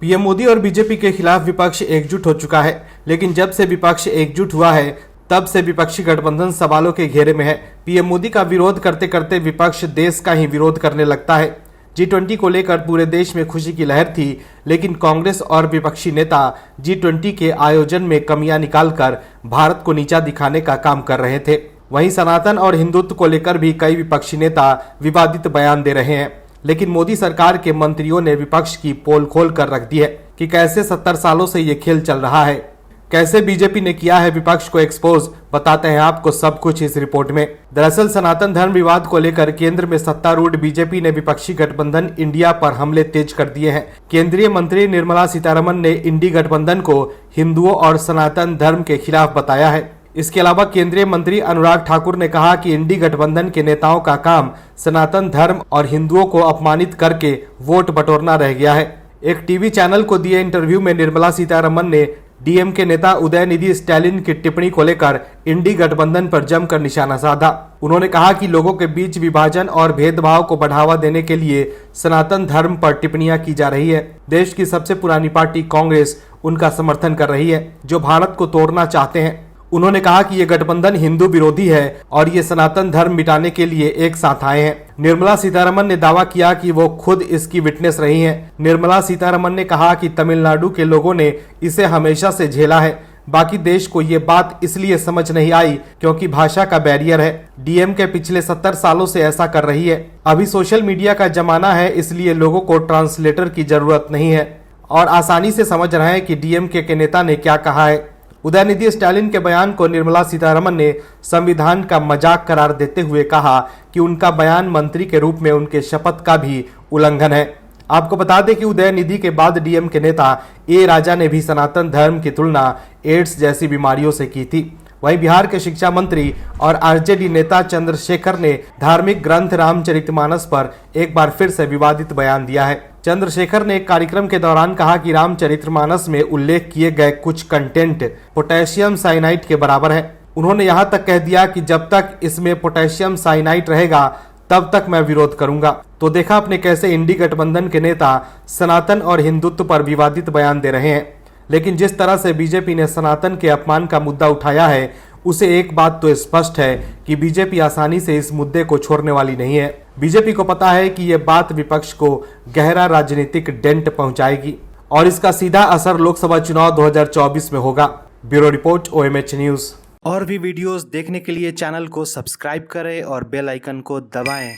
PM Modi और BJP के खिलाफ विपक्ष एकजुट हो चुका है, लेकिन जब से विपक्ष एकजुट हुआ है तब से विपक्षी गठबंधन सवालों के घेरे में है। पीएम मोदी का विरोध करते करते विपक्ष देश का ही विरोध करने लगता है। G20 को लेकर पूरे देश में खुशी की लहर थी, लेकिन कांग्रेस और विपक्षी नेता G20 के आयोजन में कमियां निकालकर भारत को नीचा दिखाने का काम कर रहे थे। वहीं सनातन और हिंदुत्व को लेकर भी कई विपक्षी नेता विवादित बयान दे रहे हैं, लेकिन मोदी सरकार के मंत्रियों ने विपक्ष की पोल खोल कर रख दी है कि कैसे 70 सालों से ये खेल चल रहा है, कैसे बीजेपी ने किया है विपक्ष को एक्सपोज। बताते हैं आपको सब कुछ इस रिपोर्ट में। दरअसल सनातन धर्म विवाद को लेकर केंद्र में सत्तारूढ़ बीजेपी ने विपक्षी गठबंधन इंडिया पर हमले तेज कर दिए हैं। केंद्रीय मंत्री निर्मला सीतारमण ने इंडी गठबंधन को हिंदुओं और सनातन धर्म के खिलाफ बताया है। इसके अलावा केंद्रीय मंत्री अनुराग ठाकुर ने कहा कि इंडी गठबंधन के नेताओं का काम सनातन धर्म और हिंदुओं को अपमानित करके वोट बटोरना रह गया है। एक टीवी चैनल को दिए इंटरव्यू में निर्मला सीतारमण ने डीएम के नेता उदयनिधि स्टैलिन की टिप्पणी को लेकर इंडी गठबंधन पर जमकर निशाना साधा। उन्होंने कहा कि लोगों के बीच विभाजन और भेदभाव को बढ़ावा देने के लिए सनातन धर्म पर टिप्पणियां की जा रही है। देश की सबसे पुरानी पार्टी कांग्रेस उनका समर्थन कर रही है, जो भारत को तोड़ना चाहते हैं। उन्होंने कहा कि ये गठबंधन हिंदू विरोधी है और ये सनातन धर्म मिटाने के लिए एक साथ आए हैं। निर्मला सीतारमण ने दावा किया कि वो खुद इसकी विटनेस रही हैं। निर्मला सीतारमण ने कहा कि तमिलनाडु के लोगों ने इसे हमेशा से झेला है, बाकी देश को ये बात इसलिए समझ नहीं आई क्योंकि भाषा का बैरियर है। डीएम के पिछले 70 सालों से ऐसा कर रही है। अभी सोशल मीडिया का जमाना है, इसलिए लोगों को ट्रांसलेटर की जरूरत नहीं है और आसानी से समझ रहे हैं कि डीएमके के नेता ने क्या कहा है। उदयनिधि स्टैलिन के बयान को निर्मला सीतारमण ने संविधान का मजाक करार देते हुए कहा कि उनका बयान मंत्री के रूप में उनके शपथ का भी उल्लंघन है। आपको बता दें कि उदयनिधि के बाद डीएम के नेता ए राजा ने भी सनातन धर्म की तुलना एड्स जैसी बीमारियों से की थी। वहीं बिहार के शिक्षा मंत्री और आरजेडी नेता चंद्रशेखर ने धार्मिक ग्रंथ रामचरितमानस पर एक बार फिर से विवादित बयान दिया है। चंद्रशेखर ने एक कार्यक्रम के दौरान कहा कि रामचरितमानस में उल्लेख किए गए कुछ कंटेंट पोटेशियम साइनाइड के बराबर है। उन्होंने यहां तक कह दिया कि जब तक इसमें पोटेशियम साइनाइड रहेगा तब तक मैं विरोध करूंगा। तो देखा आपने कैसे इंडी गठबंधन के नेता सनातन और हिंदुत्व पर विवादित बयान दे रहे हैं, लेकिन जिस तरह से बीजेपी ने सनातन के अपमान का मुद्दा उठाया है, उसे एक बात तो स्पष्ट है कि बीजेपी आसानी से इस मुद्दे को छोड़ने वाली नहीं है। बीजेपी को पता है कि यह बात विपक्ष को गहरा राजनीतिक डेंट पहुंचाएगी और इसका सीधा असर लोकसभा चुनाव 2024 में होगा। Bureau report OMH news. और भी वीडियोस देखने के लिए चैनल को सब्सक्राइब करें और बेल आइकन को दबाएं।